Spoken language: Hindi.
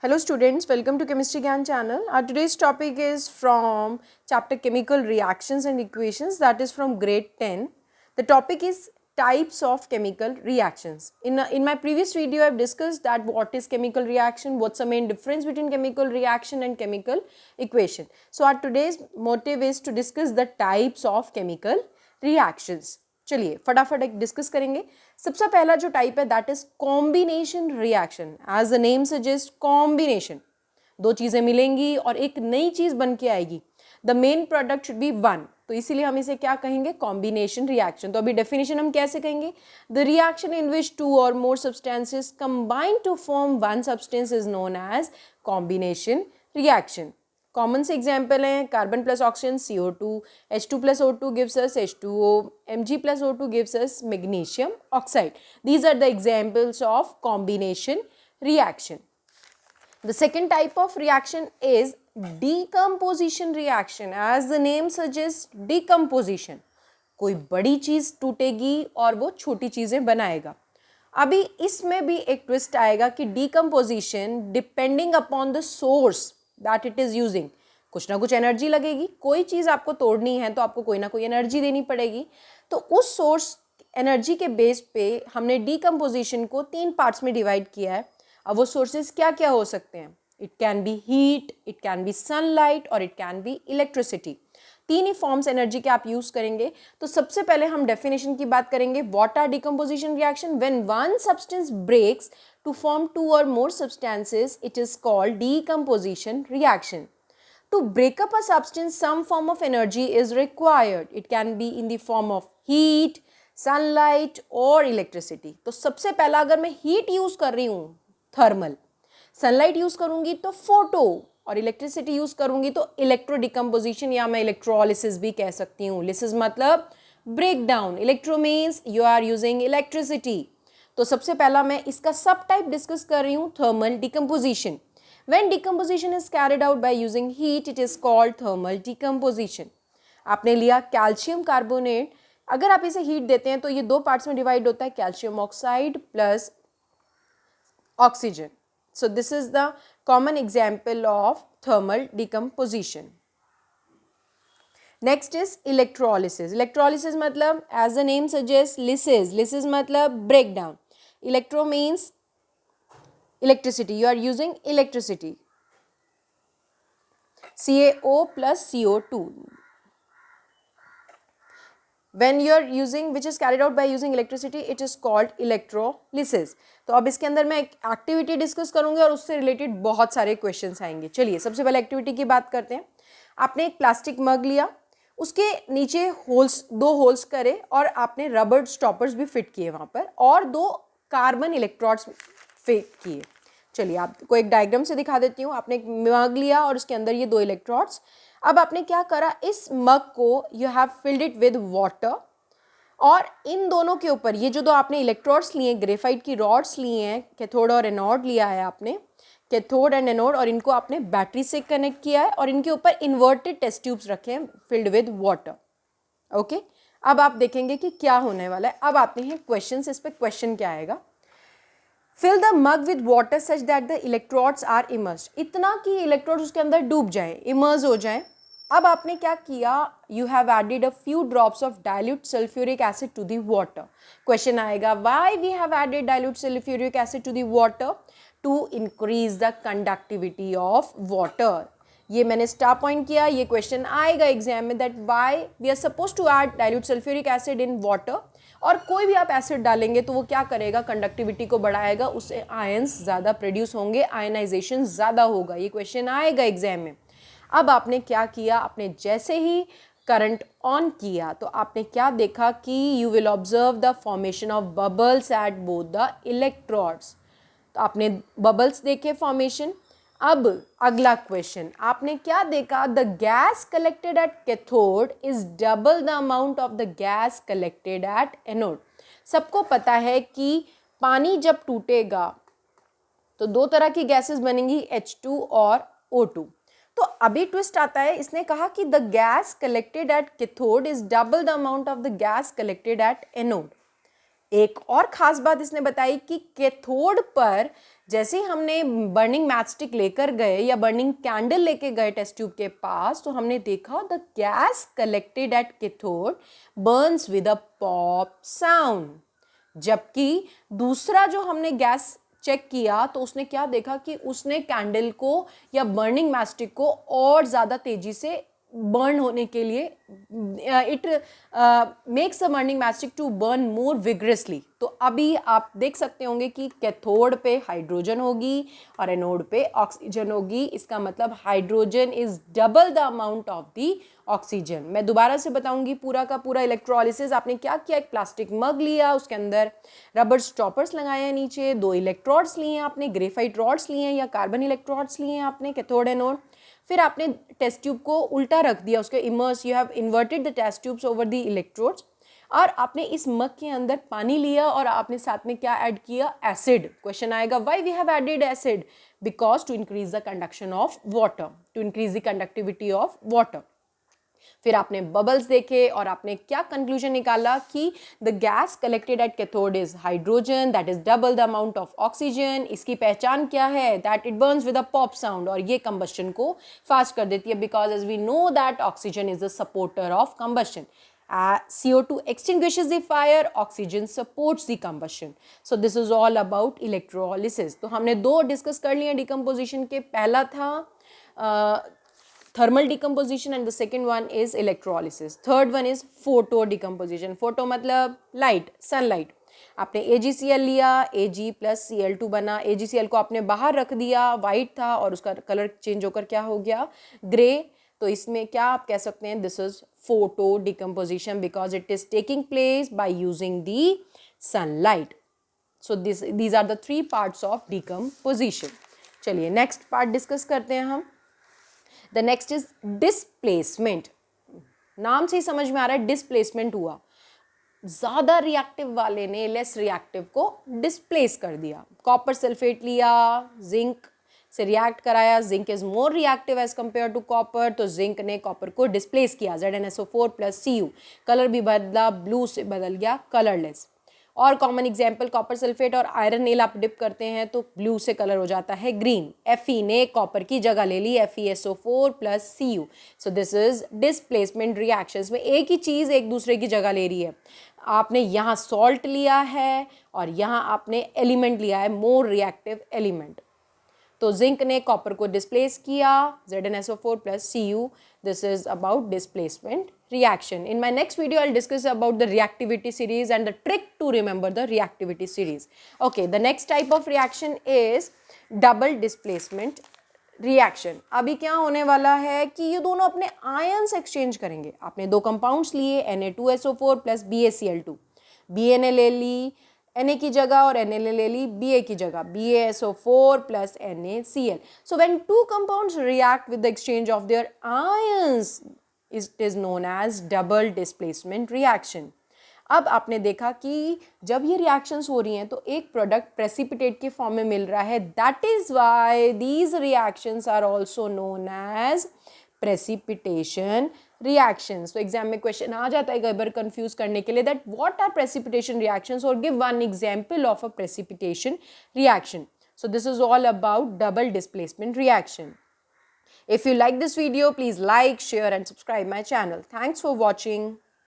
Hello students, welcome to Chemistry Gyan channel. Our today's topic is from chapter Chemical Reactions and Equations, that is from grade 10. The topic is types of chemical reactions. In my previous video, I have discussed that what is chemical reaction, what's the main difference between chemical reaction and chemical equation. So our today's motive is to discuss the types of chemical reactions. चलिए फटाफट एक डिस्कस करेंगे. सबसे पहला जो टाइप है that is combination reaction. As the name suggest combination, दो चीजें मिलेंगी और एक नई चीज बन के आएगी. The main product should be one, तो इसीलिए हम इसे क्या कहेंगे, कॉम्बिनेशन रिएक्शन. तो अभी डेफिनेशन हम कैसे कहेंगे, the reaction in which two और more substances combine to form one substance is known as combination reaction. Common से एग्जाम्पल हैं carbon plus oxygen CO2, H2 plus O2 gives us H2O, Mg plus O2 gives us magnesium oxide. These are the examples of combination reaction. The second type of reaction is decomposition reaction. As the name suggests, decomposition. कोई बड़ी चीज टूटेगी और वो छोटी चीजें बनाएगा. अभी इसमें भी एक ट्विस्ट आएगा कि decomposition depending upon the source that it is using. कुछ ना कुछ एनर्जी लगेगी, कोई चीज आपको तोड़नी है तो आपको कोई ना कोई एनर्जी देनी पड़ेगी. तो उस सोर्स एनर्जी के बेस पे हमने डीकम्पोजिशन को 3 पार्ट्स में डिवाइड किया है. अब वो सोर्सेज क्या क्या हो सकते हैं, it can be heat, it can be sunlight और इट कैन बी इलेक्ट्रिसिटी. 3 ही फॉर्म्स एनर्जी के आप यूज करेंगे. तो सबसे पहले हम डेफिनेशन की बात करेंगे. What are decomposition reaction? When one substance breaks to form 2 or more substances, it is called decomposition reaction. To break up a substance, some form of energy is required. It can be in the form of heat, sunlight or electricity. तो सबसे पहला अगर मैं heat यूज कर रही हूँ थर्मल, सनलाइट यूज करूंगी तो फोटो और इलेक्ट्रिसिटी यूज करूंगी तो इलेक्ट्रो डिकम्पोजिशन या मैं इलेक्ट्रोलिसिस भी कह सकती हूँ. लिसिस मतलब break down, electro means you are using electricity. तो सबसे पहला मैं इसका सब टाइप डिस्कस कर रही हूँ, thermal decomposition. When decomposition is carried out by using heat, it is called thermal decomposition. आपने लिया कैल्शियम कार्बोनेट, अगर आप इसे हीट देते हैं तो ये 2 पार्ट्स में डिवाइड होता है, calcium oxide plus oxygen. So this is the common example of thermal decomposition. Next is electrolysis. Electrolysis मतलब as the name suggest lysis. Lysis मतलब break down. Electro means electricity. You are using electricity. CaO plus CO2. When you are using, which is carried out by using electricity, it is called electrolysis. तो अब इसके अंदर मैं एक एक्टिविटी डिस्कस करूंगी और उससे रिलेटेड बहुत सारे क्वेश्चंस आएंगे. चलिए सबसे पहले एक्टिविटी की बात करते हैं. आपने एक प्लास्टिक मग लिया, उसके नीचे होल्स, 2 होल्स करे और आपने रबर स्टॉपर्स भी फिट किए वहाँ पर और 2 कार्बन इलेक्ट्रोड्स फिट किए. चलिए आपको एक डायग्राम से दिखा देती हूँ. आपने एक मग लिया और उसके अंदर ये 2 इलेक्ट्रोड्स. अब आपने क्या करा, इस मग को you have filled it with water और इन दोनों के ऊपर ये जो 2 आपने इलेक्ट्रोड्स लिए, ग्रेफाइट की रॉड्स लिए हैं, कैथोड और एनोड लिया है आपने, कैथोड एंड एनोड, और इनको आपने बैटरी से कनेक्ट किया है और इनके ऊपर इन्वर्टेड टेस्ट ट्यूब्स रखे हैं फिल्ड विद वाटर. ओके, अब आप देखेंगे कि क्या होने वाला है. अब आते हैं क्वेश्चन. इस पे क्वेश्चन क्या आएगा, fill the mug with water such that the electrodes are immersed. इतना कि इलेक्ट्रोड्स उसके अंदर डूब जाए, इमर्ज हो जाए. अब आपने क्या किया, you have added a few drops of dilute sulphuric acid to the water. Question आएगा, why we have added dilute sulphuric acid to the water? To increase the conductivity of water. ये मैंने स्टार पॉइंट किया. ये क्वेश्चन आएगा एग्जाम में, that why we are suppose to add dilute sulphuric acid in water. और कोई भी आप एसिड डालेंगे तो वो क्या करेगा, कंडक्टिविटी को बढ़ाएगा, उससे आयंस ज़्यादा प्रोड्यूस होंगे, आयनाइजेशन ज़्यादा होगा. ये क्वेश्चन आएगा एग्जाम में. अब आपने क्या किया, आपने जैसे ही करंट ऑन किया तो आपने क्या देखा कि you will observe the formation of bubbles at both the electrodes. तो आपने बबल्स देखे फॉर्मेशन. अब अगला क्वेश्चन, आपने क्या देखा, the gas collected at cathode is double the amount of the gas collected at anode. सबको पता है कि पानी जब टूटेगा तो 2 तरह की गैसेस बनेंगी, H2 और O2. तो अभी ट्विस्ट आता है, इसने कहा कि the gas collected at cathode is double the amount of the gas collected at anode. एक और खास बात इसने बताई कि कैथोड पर जैसे ही हमने बर्निंग मैचस्टिक लेकर गए या बर्निंग कैंडल लेके गए टेस्ट ट्यूब के पास, तो हमने देखा the gas collected at cathode Burns with a pop sound. जबकि दूसरा जो हमने गैस चेक किया तो उसने क्या देखा कि उसने कैंडल को या बर्निंग मैचस्टिक को और ज़्यादा तेजी से बर्न होने के लिए it makes the burning matchstick to burn more vigorously. तो अभी आप देख सकते होंगे कि कैथोड पे हाइड्रोजन होगी और एनोड पे ऑक्सीजन होगी। इसका मतलब hydrogen is double the amount of the oxygen. मैं दोबारा से बताऊंगी पूरा का पूरा इलेक्ट्रोलिसिस। आपने क्या किया, एक प्लास्टिक मग लिया, उसके अंदर रबर स्टॉपर्स लगाए हैं नीचे, 2 इलेक्ट्रोड्स लिए हैं आपने, ग्रेफाइट रॉड्स लिए हैं या कार्बन इलेक्ट्रोड्स लिए हैं आपने, कैथोड एनोड। फिर आपने टेस्ट ट्यूब को उल्टा रख दिया, उसके immerse, you have inverted the test tubes over the electrodes. और आपने इस मग के अंदर पानी लिया और आपने साथ में क्या ऐड किया, एसिड। क्वेश्चन आएगा why we have added acid, because to increase the conduction of water, to increase the conductivity of water. फिर आपने बबल्स देखे और आपने क्या कंक्लूजन निकाला कि the gas collected at cathode is hydrogen that is double the amount of oxygen. इसकी पहचान क्या है, that it burns with a pop sound, और ये कंबशन को फास्ट कर देती है, because as we know that oxygen is the supporter of combustion. CO2 extinguishes the fire, oxygen supports the combustion. So this is all about electrolysis. तो हमने दो डिस्कस कर लिए डिकम्पोजिशन के। पहला था thermal decomposition and the second one is electrolysis. Third one is photo decomposition. Photo मतलब light, sunlight. आपने AgCl लिया, Ag plus Cl2 बना। AgCl को आपने बाहर रख दिया, वाइट था और उसका कलर चेंज होकर क्या हो गया, ग्रे। तो इसमें क्या आप कह सकते हैं, this is photo decomposition because it is taking place by using the sunlight. So these are the 3 parts of decomposition. चलिए नेक्स्ट पार्ट डिस्कस करते हैं हम। The next is displacement. नाम से ही समझ में आ रहा है डिस्प्लेसमेंट हुआ, ज़्यादा रिएक्टिव वाले ने लेस रिएक्टिव को डिस्प्लेस कर दिया। कॉपर सल्फेट लिया, जिंक से रिएक्ट कराया, zinc is more reactive as compare to copper, तो जिंक ने कॉपर को डिस्प्लेस किया, ZnSO4 प्लस Cu। कलर भी बदला, ब्लू से बदल गया कलरलेस। और कॉमन एग्जाम्पल कॉपर सल्फेट और आयरन नेल आप डिप करते हैं तो ब्लू से कलर हो जाता है ग्रीन। Fe ने कॉपर की जगह ले ली, FeSO4 plus Cu। So this is displacement reactions में एक ही चीज़ एक दूसरे की जगह ले रही है। आपने यहाँ सॉल्ट लिया है और यहाँ आपने एलिमेंट लिया है, मोर रिएक्टिव एलिमेंट। तो जिंक ने कॉपर को डिस्प्लेस किया, ZnSO4 plus Cu। This is about displacement reaction. In my next video, I'll discuss about the reactivity series and the trick to remember the reactivity series. Okay, the next type of reaction is double displacement reaction. अभी क्या होने वाला है कि ये दोनों अपने आयन्स एक्सचेंज करेंगे। आपने दो कंपाउंड्स लिए, Na2SO4 प्लस BaCl2। Ba ने ले ली Na की जगह और Na ले ली Ba की जगह, BaSO4 plus NaCl. So when two compounds react with the exchange of their ions, it is known as double displacement reaction. अब आपने देखा कि जब ये रिएक्शंस हो रही हैं तो एक प्रोडक्ट प्रेसिपिटेट के फॉर्म में मिल रहा है, that is why these reactions are also known as precipitation reactions. तो एग्जाम में क्वेश्चन आ जाता है कई बार कंफ्यूज करने के लिए, that what are precipitation reactions, और give one example of a precipitation reaction. So this is all about double displacement reaction. If you like this video, please like, share and subscribe my channel. Thanks for watching.